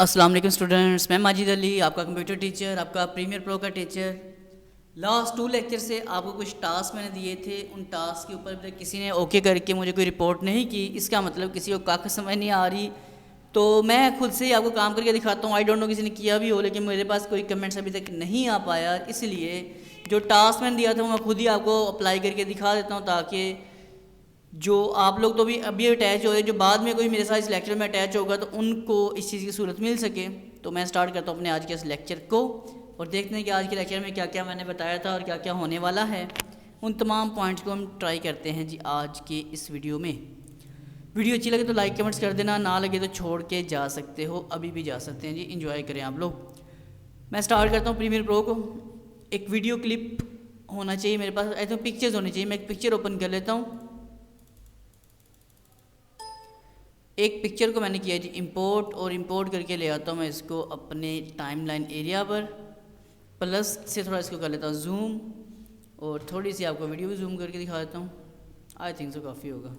अस्सलाम वालेकुम स्टूडेंट्स, मैं माजिद अली, आपका कंप्यूटर टीचर, आपका प्रीमियर प्रो का टीचर। लास्ट 2 लेक्चर से आपको कुछ टास्क मैंने दिए थे। उन टास्क के ऊपर किसी ने ओके करके मुझे कोई रिपोर्ट नहीं की, इसका मतलब किसी को काफ़ी समझ नहीं आ रही। तो मैं खुद से ही आपको काम करके दिखाता हूँ। आई डोंट नो किसी ने किया भी हो, लेकिन मेरे पास कोई कमेंट्स अभी तक नहीं आ पाया। इसलिए जो टास्क मैंने दिया था वो मैं खुद ही आपको अप्लाई करके दिखा देता हूँ, ताकि जो आप लोग तो भी अभी अटैच हो रहे, जो बाद में कोई मेरे साथ इस लेक्चर में अटैच होगा तो उनको इस चीज़ की सूरत मिल सके। तो मैं स्टार्ट करता हूँ अपने आज के इस लेक्चर को और देखते हैं कि आज के लेक्चर में क्या क्या मैंने बताया था और क्या क्या होने वाला है। उन तमाम पॉइंट्स को हम ट्राई करते हैं जी आज के इस वीडियो में। वीडियो अच्छी लगे तो लाइक कमेंट्स कर देना, ना लगे तो छोड़ के जा सकते हो, अभी भी जा सकते हैं जी। इंजॉय करें आप लोग। मैं स्टार्ट करता हूँ प्रीमियर प्रो को। एक वीडियो क्लिप होना चाहिए मेरे पास, ऐसे पिक्चर्स होनी चाहिए। मैं एक पिक्चर ओपन कर लेता हूँ। एक पिक्चर को मैंने किया जी इंपोर्ट, और इंपोर्ट करके ले आता हूँ मैं इसको अपने टाइमलाइन एरिया पर। प्लस से थोड़ा इसको कर लेता हूँ जूम, और थोड़ी सी आपको वीडियो भी जूम करके दिखा देता हूँ। आई थिंक सो काफ़ी होगा।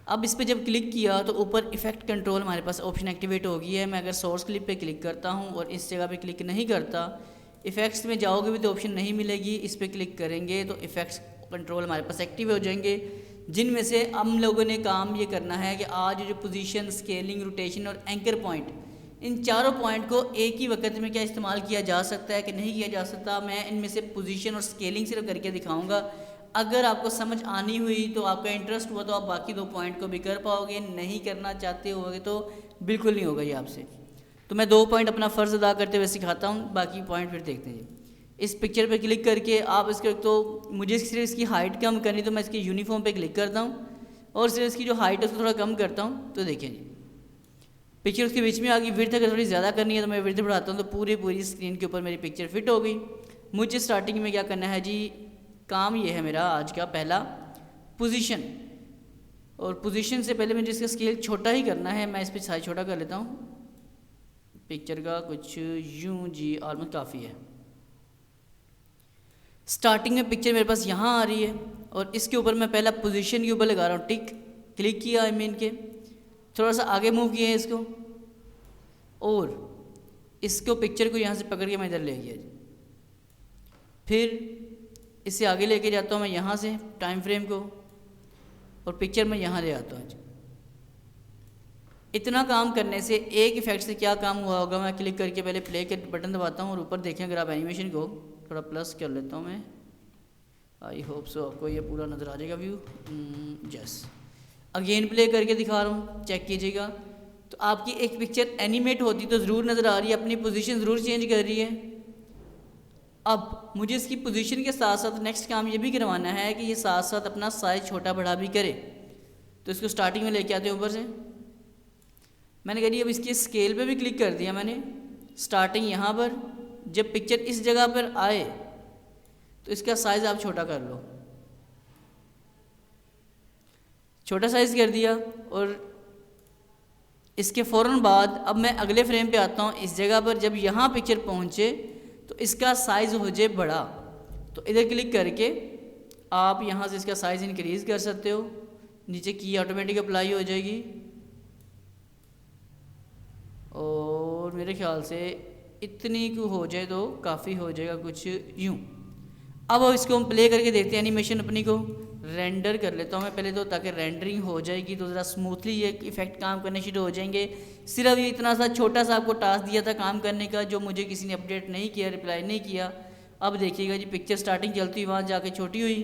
अब इस पर जब क्लिक किया तो ऊपर इफेक्ट कंट्रोल हमारे पास ऑप्शन एक्टिवेट हो गई है। मैं अगर सोर्स क्लिप पे क्लिक करता हूँ और इस जगह पे क्लिक नहीं करता, इफ़ेक्ट्स में जाओगे भी तो ऑप्शन नहीं मिलेगी। इस पर क्लिक करेंगे तो इफ़ेक्ट्स कंट्रोल हमारे पास एक्टिव हो जाएंगे, जिनमें से हम लोगों ने काम ये करना है कि आज जो पोजीशन, स्केलिंग, रोटेशन और एंकर पॉइंट, इन चारों पॉइंट को एक ही वक्त में क्या इस्तेमाल किया जा सकता है कि नहीं किया जा सकता, मैं इनमें से पोजीशन और स्केलिंग सिर्फ करके दिखाऊंगा। अगर आपको समझ आनी हुई तो आपका इंटरेस्ट हुआ तो आप बाकी 2 पॉइंट को भी कर पाओगे, नहीं करना चाहते होगे तो बिल्कुल नहीं होगा ये आपसे। तो मैं 2 पॉइंट अपना फ़र्ज़ अदा करते हुए सिखाता हूँ, बाकी पॉइंट फिर देखते हैं। इस पिक्चर पे क्लिक करके आप इसके, तो मुझे सिर्फ इसकी हाइट कम करनी, तो मैं इसकी यूनिफॉर्म पे क्लिक करता हूँ और सिर्फ इसकी जो हाइट है उसको थोड़ा कम करता हूँ। तो देखिए जी पिक्चर उसके बीच में आ गई। विड्थ अगर थोड़ी ज़्यादा करनी है तो मैं विड्थ बढ़ाता हूँ, तो पूरी स्क्रीन के ऊपर मेरी पिक्चर फिट हो गई। मुझे स्टार्टिंग में क्या करना है जी, काम ये है मेरा आज का पहला, पोजीशन। और पोजीशन से पहले मुझे इसका स्केल छोटा ही करना है। मैं इस पर साइज छोटा कर लेता हूँ पिक्चर का, कुछ यूं जी, ऑलमोस्ट काफ़ी है। स्टार्टिंग में पिक्चर मेरे पास यहाँ आ रही है और इसके ऊपर मैं पहला पोजीशन के ऊपर लगा रहा हूँ टिक। क्लिक किया आई मीन के, थोड़ा सा आगे मूव किया है इसको, और इसको पिक्चर को यहाँ से पकड़ के मैं इधर ले गया जी। फिर इससे आगे लेके जाता हूँ मैं यहाँ से टाइम फ्रेम को, और पिक्चर में यहाँ ले आता हूँ जी। इतना काम करने से एक इफेक्ट से क्या काम हुआ होगा, मैं क्लिक करके पहले प्ले के बटन दबाता हूँ और ऊपर देखें अगर आप एनिमेशन को थोड़ा प्लस कर लेता हूँ मैं। आई होप सो आपको ये पूरा नज़र आ जाएगा व्यू। यस, अगेन प्ले करके दिखा रहा हूँ, चेक कीजिएगा। तो आपकी एक पिक्चर एनिमेट होती तो ज़रूर नज़र आ रही है, अपनी पोजीशन ज़रूर चेंज कर रही है। अब मुझे इसकी पोजीशन के साथ साथ नेक्स्ट काम ये भी करवाना है कि ये साथ साथ अपना साइज़ छोटा बड़ा भी करे। तो इसको स्टार्टिंग में लेके आते हैं ऊपर से। मैंने कह दिया अब इसके स्केल पे भी क्लिक कर दिया मैंने, स्टार्टिंग यहाँ पर। जब पिक्चर इस जगह पर आए तो इसका साइज़ आप छोटा कर लो, छोटा साइज़ कर दिया। और इसके फ़ौरन बाद अब मैं अगले फ्रेम पे आता हूँ। इस जगह पर जब यहाँ पिक्चर पहुँचे तो इसका साइज़ हो जाए बड़ा, तो इधर क्लिक करके आप यहाँ से इसका साइज़ इंक्रीज़ कर सकते हो। नीचे की ऑटोमेटिक अप्लाई हो जाएगी, और मेरे ख्याल से इतनी को हो जाए तो काफ़ी हो जाएगा, कुछ यूँ। अब इसको हम प्ले करके देखते हैं, एनिमेशन अपनी को रेंडर कर लेता हूँ मैं पहले तो, ताकि रेंडरिंग हो जाएगी तो ज़रा स्मूथली ये इफेक्ट काम करने शुरू हो जाएंगे। सिर्फ ये इतना सा छोटा सा आपको टास्क दिया था काम करने का, जो मुझे किसी ने अपडेट नहीं किया, रिप्लाई नहीं किया। अब देखिएगा जी पिक्चर स्टार्टिंग चलती हुई वहाँ जाके छोटी हुई,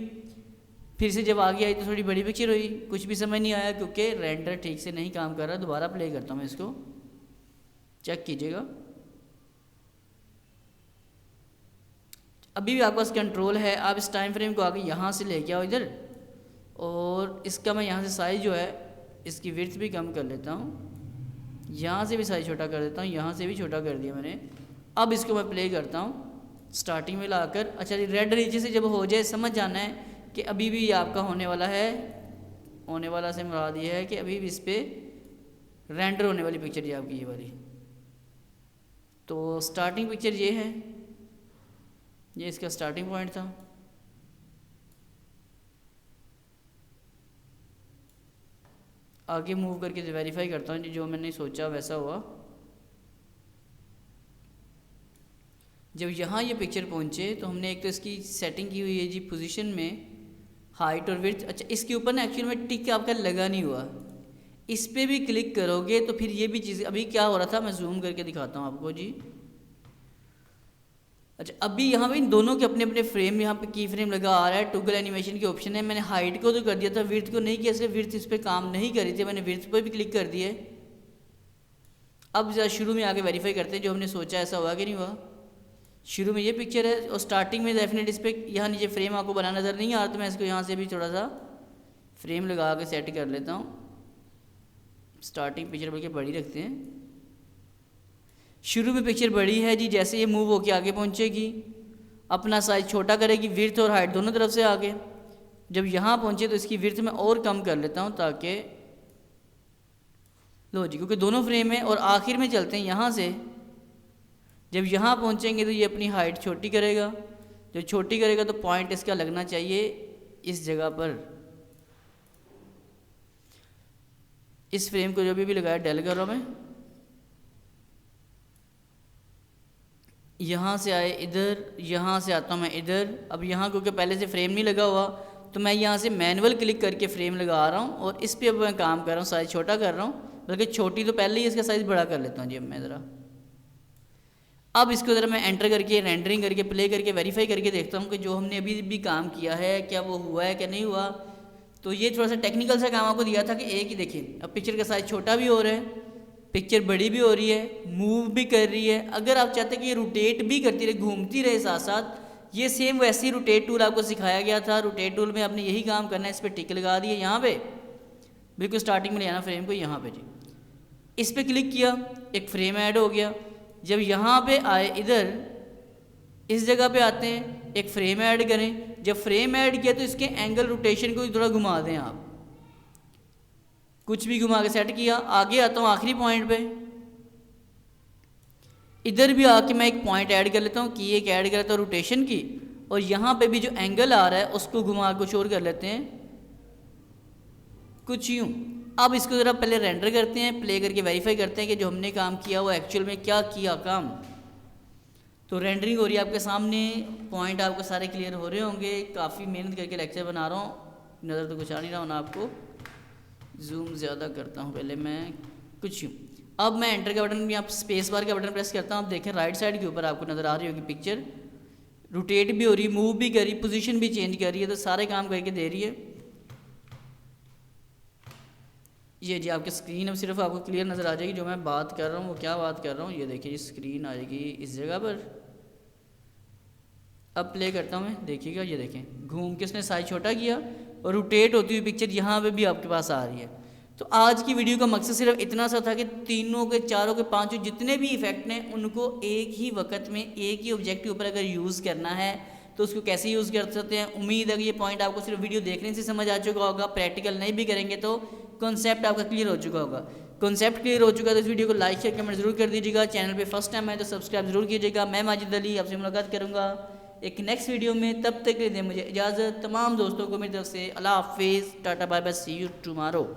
फिर से जब आगे आई तो थोड़ी बड़ी पिक्चर हुई। कुछ भी समझ नहीं आया क्योंकि रेंडर ठीक से नहीं काम कर रहा। दोबारा प्ले करता हूँ मैं इसको, चेक कीजिएगा। अभी भी आपके पास कंट्रोल है, आप इस टाइम फ्रेम को आगे यहाँ से लेके आओ इधर, और इसका मैं यहाँ से साइज़ जो है इसकी विड्थ भी कम कर लेता हूँ, यहाँ से भी साइज़ छोटा कर देता हूँ, यहाँ से भी छोटा कर दिया मैंने। अब इसको मैं प्ले करता हूँ स्टार्टिंग में लाकर। अच्छा जी, रेड नीचे से जब हो जाए समझ जाना है कि अभी भी ये आपका होने वाला है। होने वाला से मुराद ये है कि अभी भी इस पर रेंडर होने वाली पिक्चर ये आपकी ये वाली। तो स्टार्टिंग पिक्चर ये है, ये इसका स्टार्टिंग पॉइंट था। आगे मूव करके वेरीफाई करता हूँ जी, जो मैंने सोचा वैसा हुआ। जब यहाँ ये पिक्चर पहुँचे तो हमने एक तो इसकी सेटिंग की हुई है जी पोजीशन में, हाइट और विड्थ। अच्छा, इसके ऊपर ना एक्चुअली में टिक आपका लगा नहीं हुआ, इस पर भी क्लिक करोगे तो फिर ये भी चीज़, अभी क्या हो रहा था मैं जूम करके दिखाता हूँ आपको जी। अच्छा, अभी यहाँ पे इन दोनों के अपने अपने फ्रेम, यहाँ पे की फ्रेम लगा आ रहा है, टॉगल एनिमेशन के ऑप्शन है। मैंने हाइट को तो कर दिया था, विड्थ को नहीं किया, इसलिए विड्थ इस पर काम नहीं करी थी, मैंने विड्थ पर भी क्लिक कर दिया। अब ज़रा शुरू में आके वेरीफाई करते हैं जो हमने सोचा ऐसा हुआ कि नहीं हुआ। शुरू में ये पिक्चर है और स्टार्टिंग में डेफिनेट इस पर यहाँ नीचे फ्रेम आपको बना नज़र नहीं आ रहा, तो मैं इसको यहाँ से भी थोड़ा सा फ्रेम लगा के सेट कर लेता हूँ। स्टार्टिंग पिक्चर बल्कि बड़ी रखते हैं, शुरू में पिक्चर बड़ी है जी, जैसे ये मूव होके आगे पहुँचेगी अपना साइज छोटा करेगी, विड्थ और हाइट दोनों तरफ से आगे। जब यहाँ पहुँचे तो इसकी विड्थ मैं और कम कर लेता हूँ ताकि लो जी, क्योंकि दोनों फ्रेम है। और आखिर में चलते हैं यहाँ से, जब यहाँ पहुँचेंगे तो ये अपनी हाइट छोटी करेगा, जब छोटी करेगा तो पॉइंट इसका लगना चाहिए इस जगह पर। इस फ्रेम को जो भी लगाया डेल कर रहा हूँ मैं, यहाँ से आए इधर, यहाँ से आता हूँ मैं इधर। अब यहाँ क्योंकि पहले से फ्रेम नहीं लगा हुआ तो मैं यहाँ से मैनुअल क्लिक करके फ्रेम लगा रहा हूँ और इस पे अब मैं काम कर रहा हूँ, साइज़ छोटा कर रहा हूँ, बल्कि छोटी तो पहले ही इसका साइज़ बड़ा कर लेता हूँ जी। अब मैं ज़रा अब इसको ज़रा मैं एंटर करके रेंडरिंग करके प्ले करके वेरीफाई करके देखता हूँ कि जो हमने अभी भी काम किया है क्या वो हुआ है क्या नहीं हुआ। तो ये थोड़ा सा टेक्निकल सा काम आपको दिया था कि एक ही देखिए, अब पिक्चर का साइज़ छोटा भी हो रहा है, पिक्चर बड़ी भी हो रही है, मूव भी कर रही है। अगर आप चाहते हैं कि ये रोटेट भी करती रहे, घूमती रहे साथ साथ, ये सेम वैसे ही रोटेट टूल आपको सिखाया गया था। रोटेट टूल में आपने यही काम करना है, इस पर टिक लगा दिए यहाँ पे, बिल्कुल स्टार्टिंग में ले आना फ्रेम को यहाँ पे जी। इस पर क्लिक किया, एक फ्रेम ऐड हो गया। जब यहाँ पे आए इधर इस जगह पे आते हैं, एक फ्रेम ऐड करें। जब फ्रेम ऐड किया तो इसके एंगल रोटेशन को थोड़ा घुमा दें आप, कुछ भी घुमा के सेट किया। आगे आता हूँ आखिरी पॉइंट पे, इधर भी आके मैं एक पॉइंट ऐड कर लेता हूँ, की एक ऐड कर लेता हूँ रोटेशन की, और यहाँ पे भी जो एंगल आ रहा है उसको घुमा कुछ और कर लेते हैं, कुछ यूँ। अब इसको ज़रा पहले रेंडर करते हैं, प्ले करके वेरीफाई करते हैं कि जो हमने काम किया वो एक्चुअल में क्या किया काम। तो रेंडरिंग हो रही है आपके सामने, पॉइंट आपको सारे क्लियर हो रहे होंगे। काफ़ी मेहनत करके लेक्चर बना रहा हूँ, नज़र तो कुछ आ नहीं रहा होना आपको। जूम ज़्यादा करता हूँ पहले मैं, कुछ यूँ। अब मैं एंटर का बटन, यहाँ स्पेस बार का बटन प्रेस करता हूँ। आप देखें राइट साइड के ऊपर आपको नज़र आ रही होगी पिक्चर रोटेट भी हो रही है, मूव भी कर रही, पोजीशन भी चेंज कर रही है, तो सारे काम करके दे रही है। ये जी आपकी स्क्रीन अब सिर्फ आपको क्लियर नज़र आ जाएगी, जो मैं बात कर रहा हूँ वो क्या बात कर रहा हूँ। ये देखिए स्क्रीन आ जाएगी इस जगह पर। अब प्ले करता हूँ मैं, देखिएगा ये देखें घूम के उसने साइज छोटा किया और रोटेट होती हुई पिक्चर यहाँ पे भी आपके पास आ रही है। तो आज की वीडियो का मकसद सिर्फ इतना सा था कि तीनों के चारों के पांचों जितने भी इफेक्ट हैं उनको एक ही वक्त में एक ही ऑब्जेक्ट के ऊपर अगर यूज़ करना है तो उसको कैसे यूज़ कर सकते हैं। उम्मीद है कि ये पॉइंट आपको सिर्फ वीडियो देखने से समझ आ चुका होगा, प्रैक्टिकल नहीं भी करेंगे तो कॉन्सेप्ट आपका क्लियर हो चुका होगा। कॉन्सेप्ट क्लियर हो चुका है तो इस वीडियो को लाइक शेयर कमेंट जरूर कर दीजिएगा। चैनल पे फर्स्ट टाइम है तो सब्सक्राइब जरूर कीजिएगा। मैं माजिद अली आपसे मुलाकात करूँगा एक नेक्स्ट वीडियो में, तब तक के लिए दें मुझे इजाज़त। तमाम दोस्तों को मेरी तरफ से अल्लाह हाफिज़, tata bye bye, see you tomorrow.